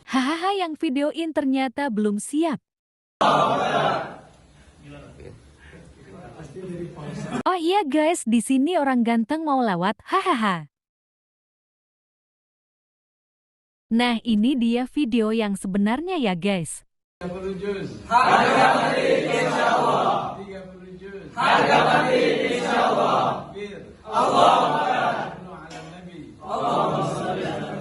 Hahaha, yang videoin ternyata belum siap. Oh iya guys, di sini orang ganteng mau lawat, hahaha. Nah, ini dia video yang sebenarnya ya guys. 30 juz. Harga mati insyaallah. 30 juz. Harga mati insyaallah. Allahu Akbar. Ala Nabi. Allahumma shalli ala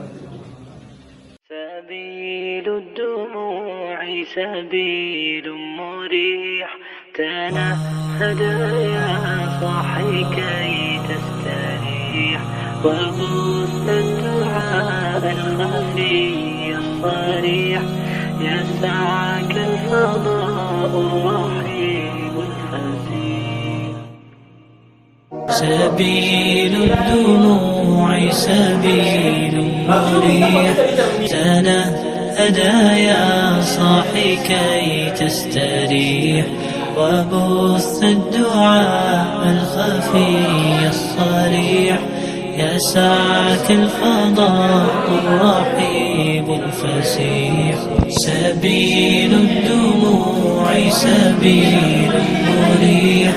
سبيل الدموع سبيل مريح تنهد يا صاحي كي تستريح وبث الدعاء الخفي الصريح يسعك الفضاء الرحيم الفسيح سبيل الدموع سبيل مريح تنهد يا صاحي كي تستريح وبث الدعاء الخفي الصريح يسعك الفضاء الرحيب الفسيح سبيل الدموع سبيل مريح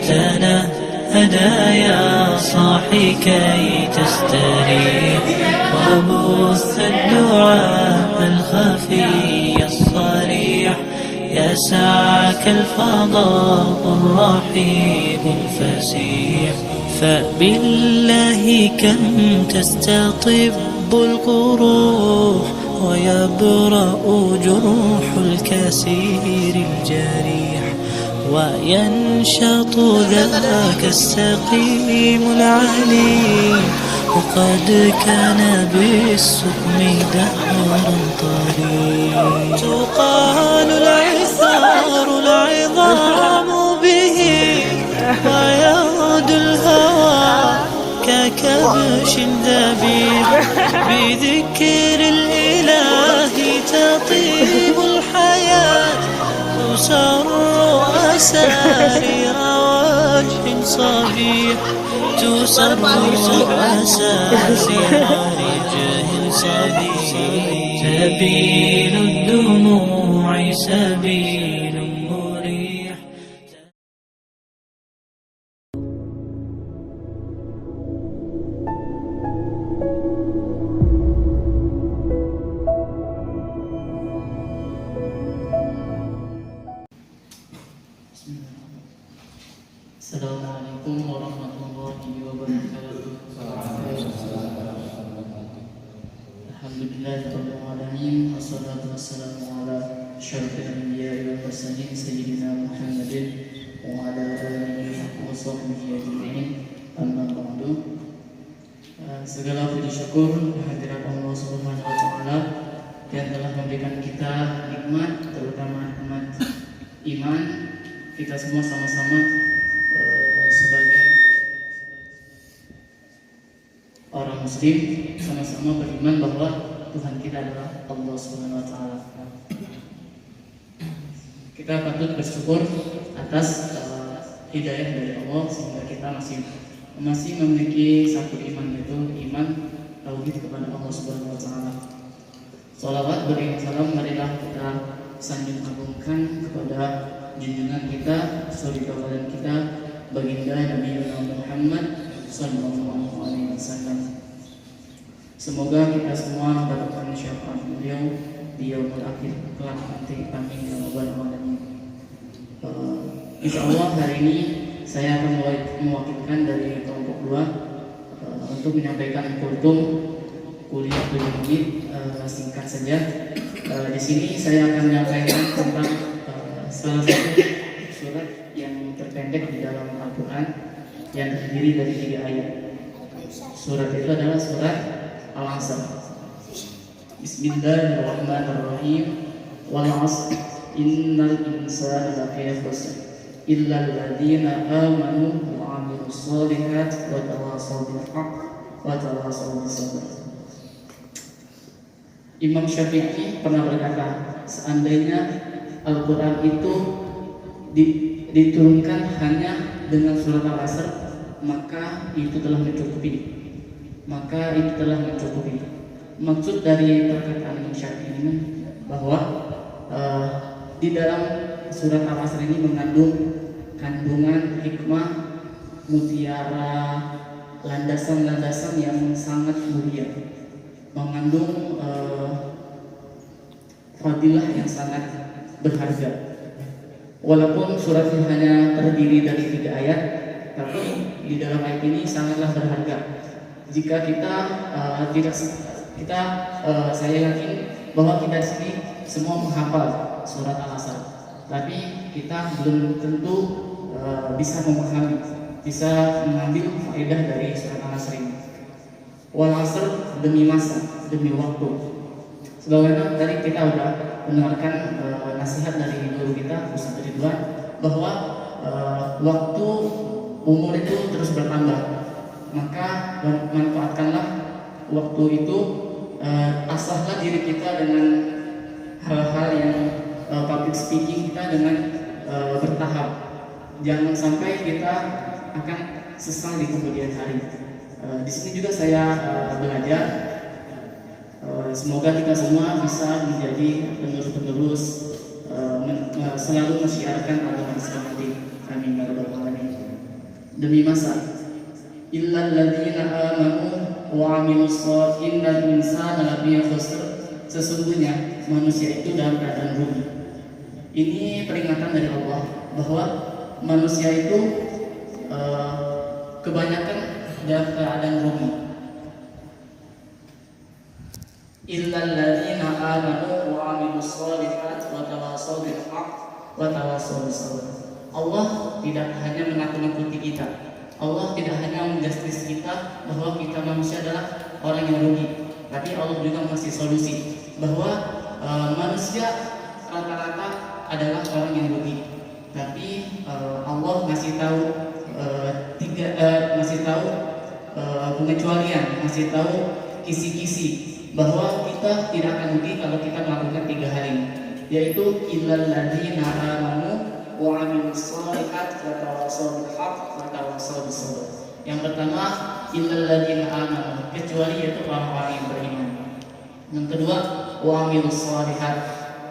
تنهد يا صاحي كي تستريح وبث الدعاء الخفي الصريح يسعك الفضاء الرحيب الفسيح فبالله كم تستطب القروح ويبرأ جروح الكسير الجريح وينشط ذاك السقيم العليم وقد كان بالسقم دهر طريق تقال العثار العظام به ويغدو الهوى ككبش ذبيح بذكر الإله تطيب الحياة تسر أسارير وجه صبيح تسر أسارير وجه صبيح سبيل الدموع سبيل مريح Assalamualaikum warahmatullahi wabarakatuh. Alhamdulillahirabbil alamin wassalatu wassalamu ala asyrafil anbiya'i wal mursalin sayyidina Muhammadin wa ala alihi wa sahbihi ajma'in. Amma ba'du. Segala puji syukur kehadirat Allah Subhanahu wa taala yang telah memberikan kita nikmat, terutama nikmat iman. Kita semua sama-sama sebagai orang muslim sama-sama beriman bahwa Tuhan kita adalah Allah Subhanahu wa taala. Kita patut bersyukur atas hidayah dari Allah sehingga kita masih memiliki satu iman, yaitu iman tauhid kepada Allah Subhanahu wa taala. Shalawat beriring salam marilah kita sanjung agungkan kepada junjungan kita, suri tauladan kita, baginda Nabi Muhammad sallallahu alaihi wasallam. Semoga kita semua mendapatkan syafaat beliau di yaumul akhir kelak nanti. Amin ya rabbal alamin. Insyaallah hari ini saya akan mewakilkan dari kelompok 2 untuk menyampaikan kultum kuliah 7 menit singkat saja. Di sini saya akan menyampaikan tentang salah satu surat yang terpendek di dalam Al-Quran yang terdiri dari 3 ayat. Surat itu adalah surat Al-Asr. Bismillahirrahmanirrahim. Wal 'asr innal insana lafi khusr illa alladziina aamanu wa 'amilus shalihaati wa tawashaw bil haqq wa tawashaw bis sabr. Imam Syafi'i pernah berkata, seandainya Al-Quran itu diturunkan hanya dengan surat Al-Asr, maka itu telah mencukupi. maka itu telah mencukupi. Maksud dari perkataan Imam Syafi'i ini bahwa di dalam surat Al-Asr ini mengandung kandungan hikmah, mutiara, landasan-landasan yang sangat mulia, mengandung fadilah yang sangat berharga. Walaupun surat ini hanya terdiri dari 3 ayat, tapi di dalam ayat ini sangatlah berharga. Jika saya yakin bahwa kita di sini semua menghafal surat Al-Asr, tapi kita belum tentu bisa memahami, bisa mengambil faedah dari surat Al-Asr ini. Wal asr, demi masa, demi waktu. Sebagaimana tadi kita sudah mendengarkan nasihat dari guru kita Ustaz Ridwan bahwa waktu umur itu terus bertambah, maka manfaatkanlah waktu itu, asahlah diri kita dengan hal-hal yang public speaking kita dengan bertahap. Jangan sampai kita akan sesal di kemudian hari. Di sini juga saya belajar. Semoga kita semua bisa menjadi penerus-penerus selalu mensiarkan agama Islam ini. Amin ya rabbal alamin. Demi masa, illal ladzina amanu wa 'amilus shalihin innal insana lafi khusr. Sesungguhnya manusia itu dalam keadaan rugi. Ini peringatan dari Allah bahwa manusia itu kebanyakan dalam keadaan rugi. Illal ladzina amanu wa 'amilus shalihat wa tawassaw bil haqq wa tawassaw bis sabr. Allah tidak hanya menakut-nakuti kita. Allah tidak hanya menjustis kita bahwa kita manusia adalah orang yang rugi, tapi Allah juga memberi solusi bahwa manusia rata-rata adalah orang yang rugi. Tapi Allah masih tahu pengecualian, masih tahu kisi-kisi bahwa kita tidak akan rugi kalau kita melakukan 3 hal ini, yaitu illal ladzina amanu wa 'amilus shalihat wa tawassaw bil haqq wa tawassaw bis sabr. Yang pertama, illal ladzina amanu, kecuali yaitu orang-orang yang beriman. Yang kedua, wa 'amilus shalihat,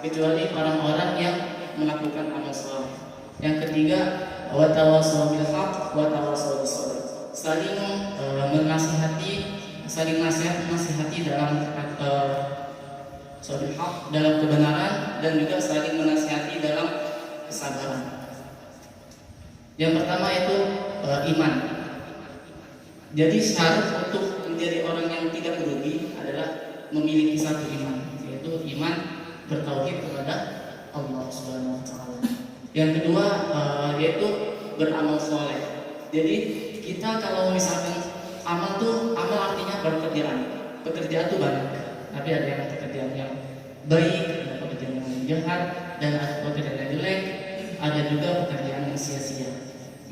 kecuali orang-orang yang melakukan amal saleh. Yang ketiga, wa tawassaw bil haqq wa tawassaw bis sabr, saling menasihati dalam dalam kebenaran dan juga saling menasihati dalam kesabaran. Yang pertama itu iman. Jadi syarat untuk menjadi orang yang tidak merugi adalah memiliki satu iman, yaitu iman bertauhid kepada Allah Subhanahu wa taala. Yang kedua yaitu beramal soleh. Jadi kita kalau misalkan amal artinya pekerjaan tuh banyak, tapi ada yang pekerjaan yang baik, ada pekerjaan yang jahat, dan ada pekerjaan yang jelek, ada juga pekerjaan yang sia-sia.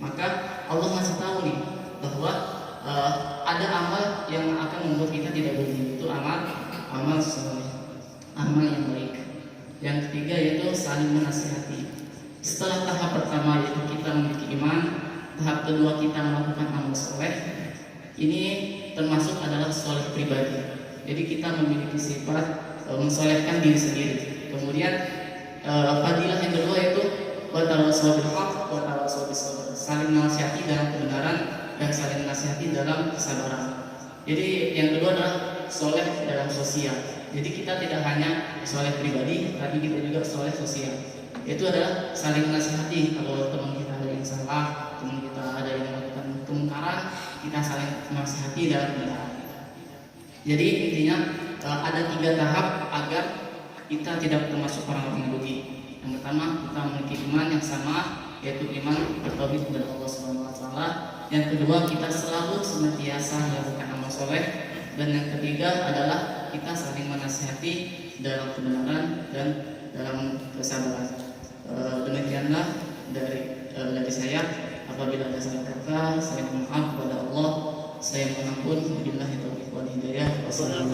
Maka Allah masih tahu nih bahwa ada amal yang akan membuat kita tidak rugi, itu amal soleh, amal yang baik. Yang ketiga yaitu saling menasihati. Setelah tahap pertama yaitu kita memiliki iman, tahap kedua kita melakukan amal soleh. Ini termasuk adalah soleh pribadi. Jadi kita memiliki sifat mensolehkan diri sendiri. Kemudian fadilah yang kedua yaitu wa tawassaw bil haqq wa tawassaw bis sabr, saling menasihati dalam kebenaran dan saling menasihati dalam kesabaran. Jadi yang kedua adalah soleh dalam sosial. Jadi kita tidak hanya soleh pribadi, tapi kita juga soleh sosial. Itu adalah saling menasihati. Kalau teman kita ada yang salah, teman kita ada yang melakukan kemungkaran, kita saling menasihati dalam kebenaran. Jadi intinya ada 3 tahap agar kita tidak termasuk orang-orang yang rugi. Yang pertama, kita memiliki iman yang sama, yaitu iman bertauhid kepada Allah Subhanahu wa taala. Yang kedua, kita selalu senantiasa melakukan amal soleh. Dan yang ketiga adalah kita saling menasihati dalam kebenaran dan dalam kesabaran. Demikianlah dari saya. Apabila ada salah kata, saya mohon maaf kepada Allah. Saya mengampun. Wabillahi taufiq wal hidayah. Wassalamualaikum.